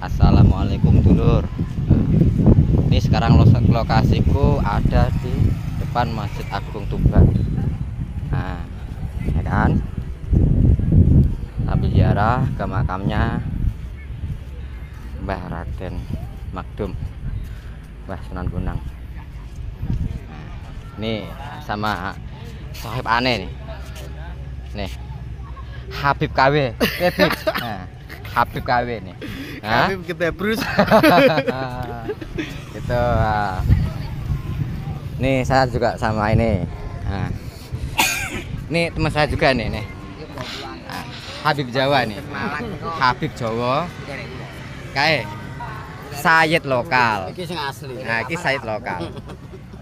Assalamualaikum dulur. Ini sekarang lokasiku ada di depan Masjid Agung Tuban. Nah, ya kan? Sambil ziarah ke makamnya Mbah Raden Magdum, Mbah Sunan Bonang. Nah, ini sama Sohib aneh nih. Nih, Habib KW. Nah, Habib KW nih. Habib kita Bruce. Gitu. Nih saya juga sama ini. Nah, ini teman saya juga nih. Nah, Habib Jawa nih. Habib Jawa. Kayak Sayyid lokal. Iki sing asli. Nah, iki Sayyid lokal.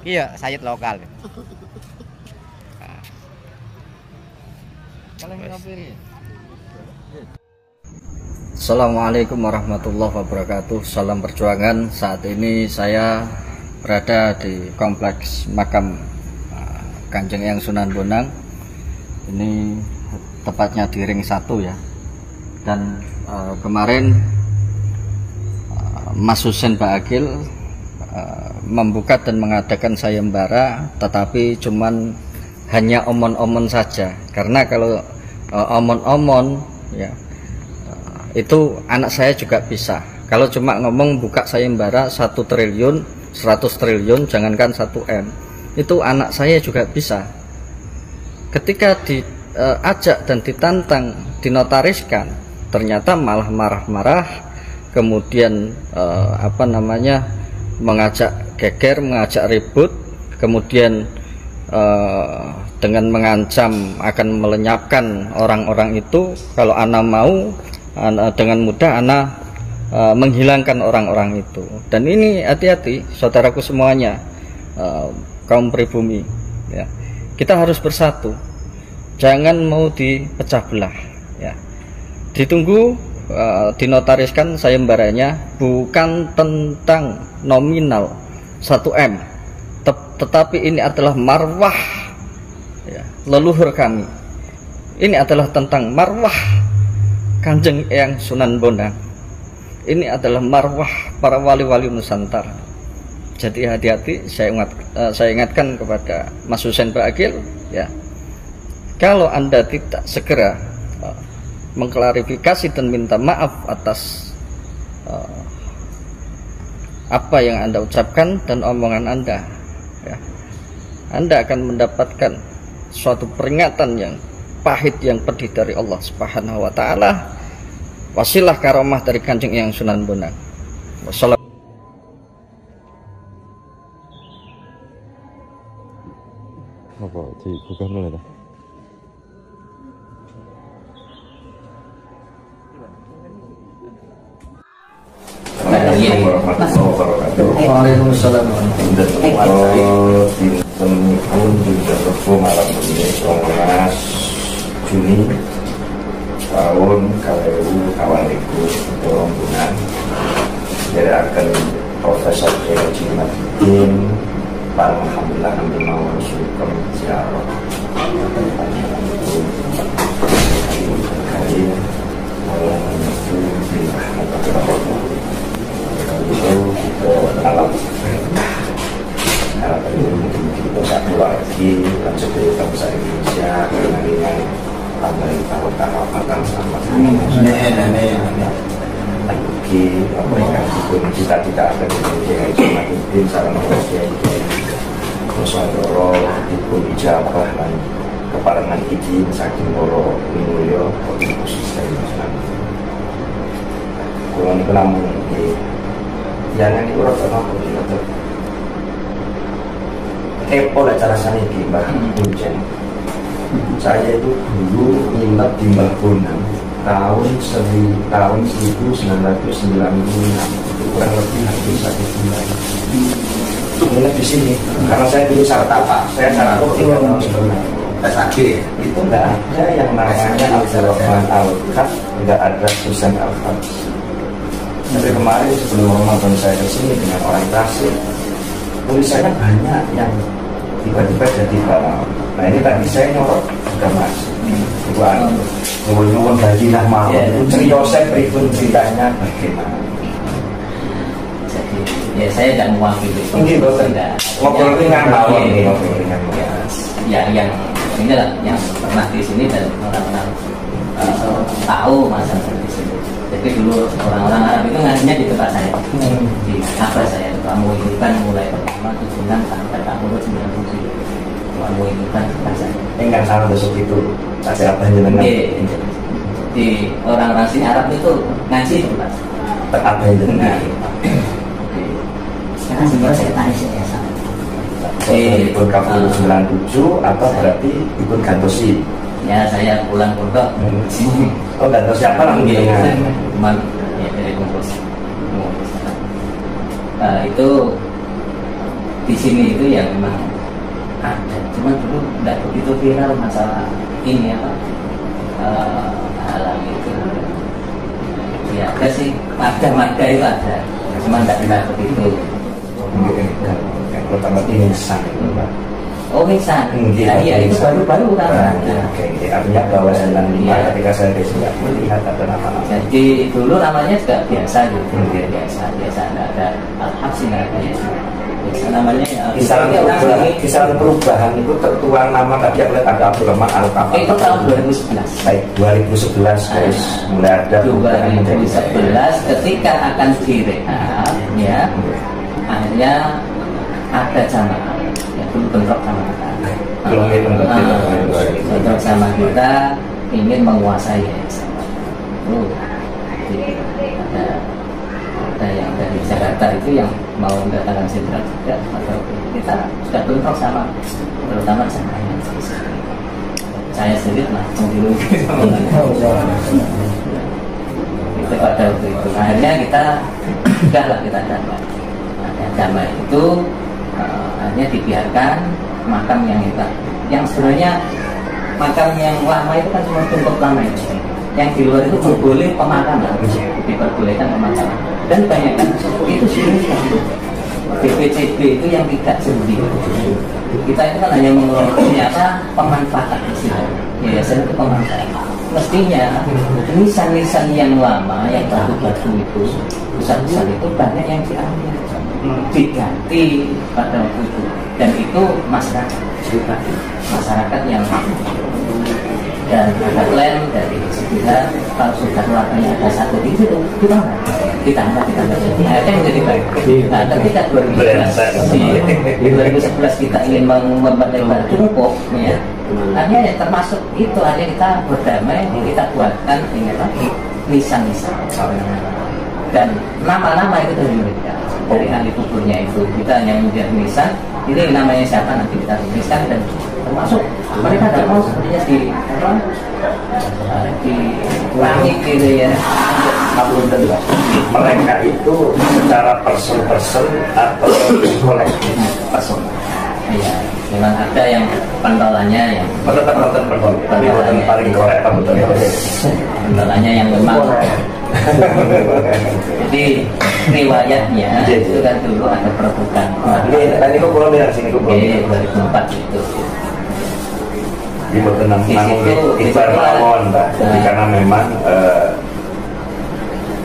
Iya, Sayyid lokal. Assalamualaikum warahmatullahi wabarakatuh. Salam perjuangan. Saat ini saya berada di kompleks makam Kanjeng Eyang Sunan Bonang. Ini tepatnya di ring 1 ya. Dan kemarin Mas Husein Ba'akil membuka dan mengadakan sayembara, tetapi cuman hanya omon-omon saja. Karena kalau omon-omon ya itu anak saya juga bisa. Kalau cuma ngomong buka sayembara 1 triliun, 100 triliun, jangankan 1 M, itu anak saya juga bisa. Ketika diajak dan ditantang, dinotariskan, ternyata malah marah-marah, kemudian mengajak geger, mengajak ribut, kemudian dengan mengancam akan melenyapkan orang-orang itu. Kalau anak mau, dengan mudah anak menghilangkan orang-orang itu. Dan ini hati-hati saudaraku semuanya, kaum pribumi ya. Kita harus bersatu, jangan mau dipecah belah ya. Ditunggu dinotariskan sayembaranya, bukan tentang nominal 1 M, tetapi ini adalah marwah ya, leluhur kami. Ini adalah tentang marwah Kanjeng Eyang Sunan Bonang. Ini adalah marwah para wali-wali Nusantara. Jadi hati-hati. Saya ingatkan kepada Mas Husein Ba'akil ya, kalau Anda tidak segera mengklarifikasi dan minta maaf atas apa yang Anda ucapkan dan omongan Anda ya, Anda akan mendapatkan suatu peringatan yang pahit, yang pedih dari Allah Subhanahu wa taala. Wasilah karomah dari Kanjeng Eyang Sunan Bonang. Wassalam. Apa dibuka dulu ya? Waalaikumsalam. Malam ini 12 Juni tahun 2022 rombongan dari akan Profesor Haji Madin alhamdulillah kami mau syukur ziarah lagi lanjut dari bangsa Indonesia dengan tambahin tahun-tahun selamat lagi mereka pun kita tidak ada di Indonesia cuma tim saran Indonesia Nusantara pun ijabah dan keparangan izin saking moro minulio khusus dari Nusantara kurang itu namun jangan diurut sama pun kepo lah cara saya di Mbah Husein. Saya itu dulu nginep di Mbah Bonang tahun 1996, kurang lebih hampir 1 bulan. Nginep di sini karena saya dulu sartapa, saya sartapa 3 tahun sebelumnya. Itu nggak ada yang namanya Abdurrahman Al-Khat, nggak ada Husein Al-Khat. Tapi kemarin sebelum Ramadan saya kesini dengan orientasi, tulisannya banyak yang tiba-tiba jadi barang. Nah ini tadi saya nyorot juga mas, itu nyuwun bagi nah mau itu cerita berikut ceritanya bagaimana. Jadi ya saya tidak mewakili. Ini betul. Ngobrol ringan mawon ini ngobrol ringan. Ya yang ini lah yang pernah di sini dan orang-orang tahu masalah di sini. Jadi dulu orang-orang Arab itu ngajinya di tempat saya, di apa saya kamu itu kan mulai pertama 76 sampai kamu 97. Kamu itu kan tempat saya. Enggak salah besok itu saya apa jenengan. Di orang-orang sini Arab itu ngaji di tempat apa jenengan. Sekarang sebenarnya saya tanya saya sama. Ikut kapal 97 atau berarti ikut gantosi? Ya saya pulang pondok. Oh gantos siapa langsung dengan? Cuman ya dari kumpus. Itu di sini itu ya memang ada. Cuman dulu tidak begitu viral masalah ini apa halal itu. Ya ada sih, marga itu ada. Cuman tidak begitu. Kalau tempat ini sang itu Pak. Oh Nisan, iya itu baru-baru kan. Oke, artinya bahwa 95 ketika saya tidak melihat ada nama-nama. Jadi dulu namanya juga biasa gitu, biasa nggak ada Al-Habsi nggak ada ya. Biasa namanya Kisaran perubahan itu tertuang nama tadi oleh ada Abdul Rahman Al-Kafar. Itu tahun 2011. Baik, 2011 guys, mulai ada 2011 ketika akan direhab ya, akhirnya ada jamaah ya dulu bentrok sama kita. Bentrok sama kita ingin menguasai yayasan. Ada yang dari Jakarta itu yang mau mendatangkan jenderal juga, atau kita sudah bentrok sama terutama jamaahnya. Saya sendiri lah mengilu itu pada waktu itu. Akhirnya kita sudahlah kita damai itu. Hanya dibiarkan makam yang itu, yang sebenarnya makam yang lama itu kan cuma tumpuk lama itu, yang di luar itu boleh pemakaman, diperbolehkan pemakaman, dan banyak kan itu sebenarnya BPCB itu yang tidak sendiri. Kita itu kan hanya mengelola pemanfaatan yayasan itu pemanfaatan. Mestinya nisan-nisan yang lama, yang batu-batu itu, pusat-pusat itu banyak yang diambil, diganti pada waktu itu, dan itu masyarakat yang dan ada klaim dari sepihak kalau sudah keluarganya ada satu itu ditambah jadi akhirnya menjadi baik. Nah ketika 2011 kita ingin memperlebar cukup ya, akhirnya ya, termasuk itu akhirnya kita berdamai, kita buatkan ini nisan-nisan dan nama-nama itu dari mereka, dari ahli kuburnya itu. Kita hanya membuat nisan, ini namanya siapa nanti kita tuliskan, dan termasuk mereka tidak mau sebenarnya di langit gitu ya. Mereka itu secara person atau kolektif? Person. Iya, memang ada yang pentolannya yang pentolan paling korek pentolannya yang memang jadi riwayatnya itu kan dulu ada perebutan. Ini kok belum dari sini kok belum 2004 itu. Di Botenang Ibar Mawon, Mbak. Jadi karena memang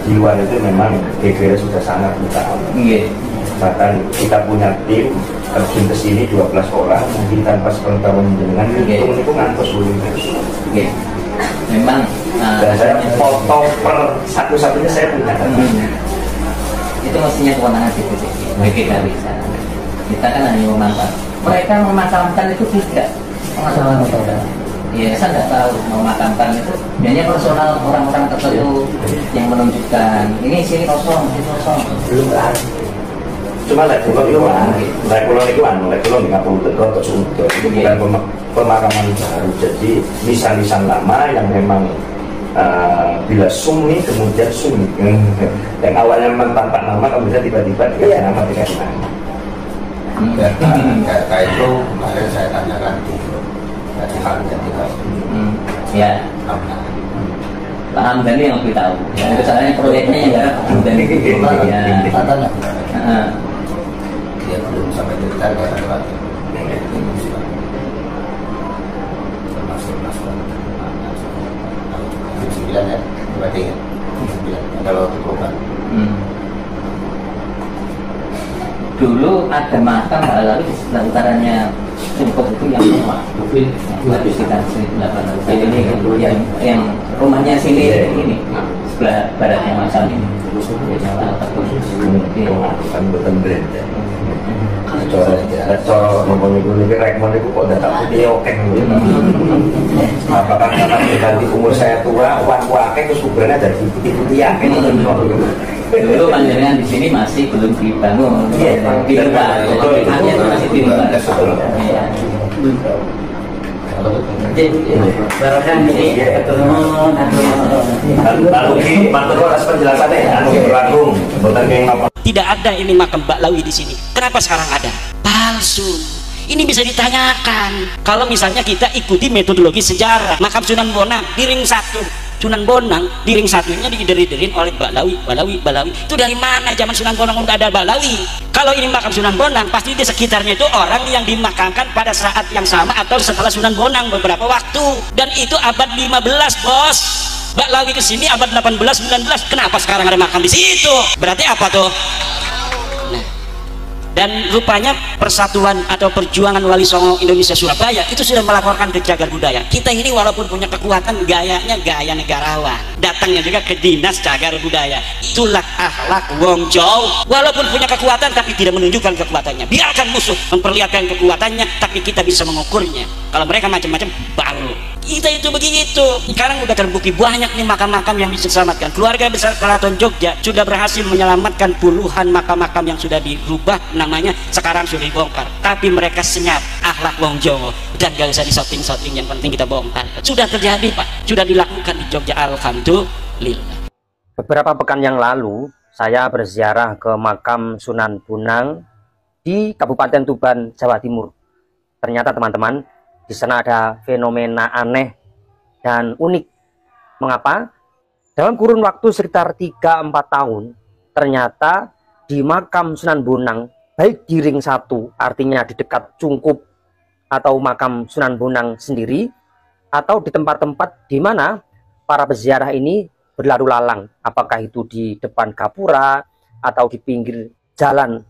di luar itu memang GGR sudah sangat utama. Bahkan kita punya tim terjun ke sini 12 orang, mungkin tanpa sepengetahuan jenengan itu ngantos ulin terus. Memang dan saya foto per satu-satunya saya punya. Itu mestinya kewenangan BPK bisa. Kita kan hanya memantau. Mereka memakamkan itu tidak. Ya, saya nggak tahu memakamkan itu hanya personal orang-orang tertentu yang menunjukkan ini sini kosong, belum ada. Cuma lek pulau itu nggak perlu terkotor sudah itu bukan pemakaman baru, jadi nisan-nisan lama yang memang bila sumi kemudian sumi yang awalnya memang tanpa nama kemudian tiba-tiba dikasih nama dikasih nama. Data itu kemarin saya tanyakan dari hal jadi ya Pak Hamdani yang lebih tahu. Ya, soalnya proyeknya yang nggak Hamdani itu ya. dia belum sampai cerita nggak ada lagi. ada makam Mbak Alawi di sebelah utaranya Cungkup itu yang rumah itu sekitar 1800 ini yang rumahnya sini ini sebelah baratnya makam ini. Kan betul brand. Cara ngomong itu Raymond itu kok datang putih okeng gitu. Apakah karena nanti umur saya tua, uang wakeng itu sumbernya dari putih yakin dulu panjenengan di sini masih belum dibangun. Di luar, hanya itu masih di luar. Barusan ini ketemu lalu matur atas penjelasannya anu berlangsung bukan kayak apa. Tidak ada ini makam Mbak Lawi di sini. Kenapa sekarang ada? Palsu. Ini bisa ditanyakan. Kalau misalnya kita ikuti metodologi sejarah, makam Sunan Bonang di ring 1. Sunan Bonang di ring satunya dideri-derin oleh Mbak Lawi. Itu dari mana zaman Sunan Bonang udah ada Mbak Lawi? Kalau ini makam Sunan Bonang, pasti di sekitarnya itu orang yang dimakamkan pada saat yang sama atau setelah Sunan Bonang beberapa waktu. Dan itu abad 15, bos. Mbak Lawi kesini abad 18, 19. Kenapa sekarang ada makam di situ? Berarti apa tuh? Nah, dan rupanya Persatuan atau Perjuangan Wali Songo Indonesia Surabaya itu sudah melaporkan ke Cagar Budaya. Kita ini walaupun punya kekuatan, gayanya gaya negarawan, datangnya juga ke Dinas Cagar Budaya. Itulah akhlak wong Jawa. Walaupun punya kekuatan tapi tidak menunjukkan kekuatannya. Biarkan musuh memperlihatkan kekuatannya, tapi kita bisa mengukurnya. Kalau mereka macam-macam, baru kita itu begitu. Sekarang udah terbukti banyak nih makam-makam yang bisa diselamatkan. Keluarga besar Keraton Jogja sudah berhasil menyelamatkan puluhan makam-makam yang sudah dirubah namanya, sekarang sudah dibongkar. Tapi mereka senyap akhlak wong Jawa dan gak usah disoting-soting, yang penting kita bongkar. Sudah terjadi Pak, sudah dilakukan di Jogja, alhamdulillah. Beberapa pekan yang lalu saya berziarah ke makam Sunan Bonang di Kabupaten Tuban, Jawa Timur. Ternyata teman-teman, di sana ada fenomena aneh dan unik. Mengapa? Dalam kurun waktu sekitar 3-4 tahun, ternyata di makam Sunan Bonang, baik di ring 1, artinya di dekat Cungkup atau makam Sunan Bonang sendiri, atau di tempat-tempat di mana para peziarah ini berlalu lalang, apakah itu di depan gapura atau di pinggir jalan,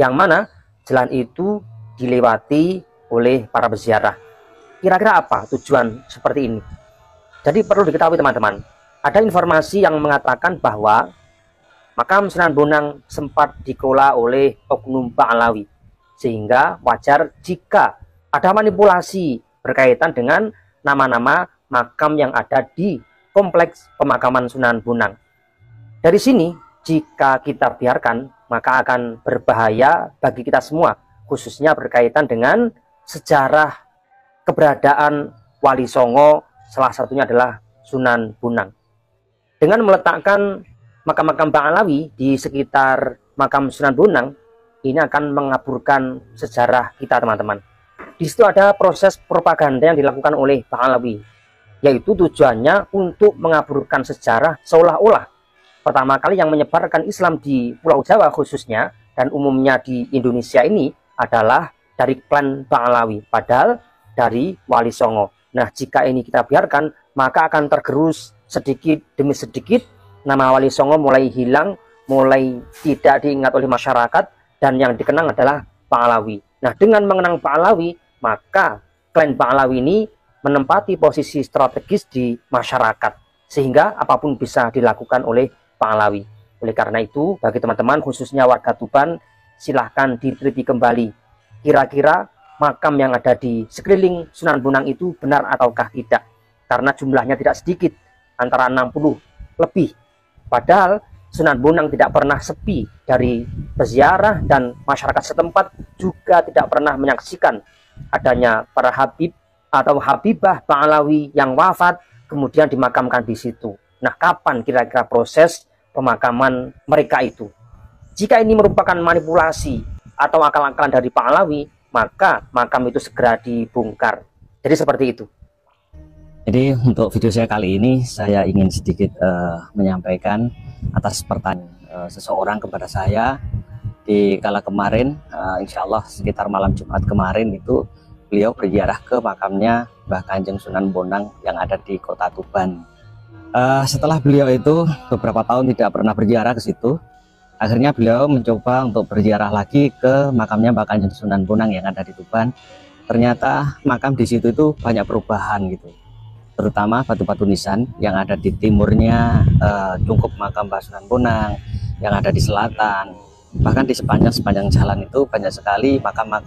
yang mana jalan itu dilewati oleh para peziarah. Kira-kira apa tujuan seperti ini? Jadi perlu diketahui teman-teman, ada informasi yang mengatakan bahwa makam Sunan Bonang sempat dikelola oleh oknum Pak Alawi, sehingga wajar jika ada manipulasi berkaitan dengan nama-nama makam yang ada di kompleks pemakaman Sunan Bonang. Dari sini, jika kita biarkan, maka akan berbahaya bagi kita semua, khususnya berkaitan dengan sejarah keberadaan Wali Songo, salah satunya adalah Sunan Bonang. Dengan meletakkan makam-makam Bang Alawi di sekitar makam Sunan Bonang, ini akan mengaburkan sejarah kita teman-teman. Di situ ada proses propaganda yang dilakukan oleh Bang Alawi, yaitu tujuannya untuk mengaburkan sejarah, seolah-olah pertama kali yang menyebarkan Islam di Pulau Jawa khususnya, dan umumnya di Indonesia ini adalah dari klan Bang Alawi, padahal dari Wali Songo. Nah, jika ini kita biarkan, maka akan tergerus sedikit demi sedikit, nama Wali Songo mulai hilang, mulai tidak diingat oleh masyarakat, dan yang dikenang adalah Bang Alawi. Nah, dengan mengenang Bang Alawi, maka klan Bang Alawi ini menempati posisi strategis di masyarakat, sehingga apapun bisa dilakukan oleh Bang Alawi. Oleh karena itu, bagi teman-teman khususnya warga Tuban, silahkan diteliti kembali kira-kira makam yang ada di sekeliling Sunan Bonang itu benar ataukah tidak, karena jumlahnya tidak sedikit, antara 60 lebih. Padahal Sunan Bonang tidak pernah sepi dari peziarah, dan masyarakat setempat juga tidak pernah menyaksikan adanya para habib atau habibah Bang Alawi yang wafat kemudian dimakamkan di situ. Nah, kapan kira-kira proses pemakaman mereka itu? Jika ini merupakan manipulasi atau akal-akalan dari Pak Alawi, maka makam itu segera dibongkar. Jadi seperti itu. Jadi untuk video saya kali ini, saya ingin sedikit menyampaikan atas pertanyaan seseorang kepada saya di kala kemarin, insya Allah sekitar malam Jumat kemarin itu beliau berziarah ke makamnya Mbah Kanjeng Sunan Bonang yang ada di kota Tuban. Setelah beliau itu beberapa tahun tidak pernah berziarah ke situ, Akhirnya beliau mencoba untuk berziarah lagi ke makamnya Mbah Kanjeng Sunan Bonang yang ada di Tuban. Ternyata makam di situ itu banyak perubahan gitu, terutama batu-batu nisan yang ada di timurnya cungkup makam Mbah Sunan Bonang, yang ada di selatan, bahkan di sepanjang jalan itu banyak sekali makam-makam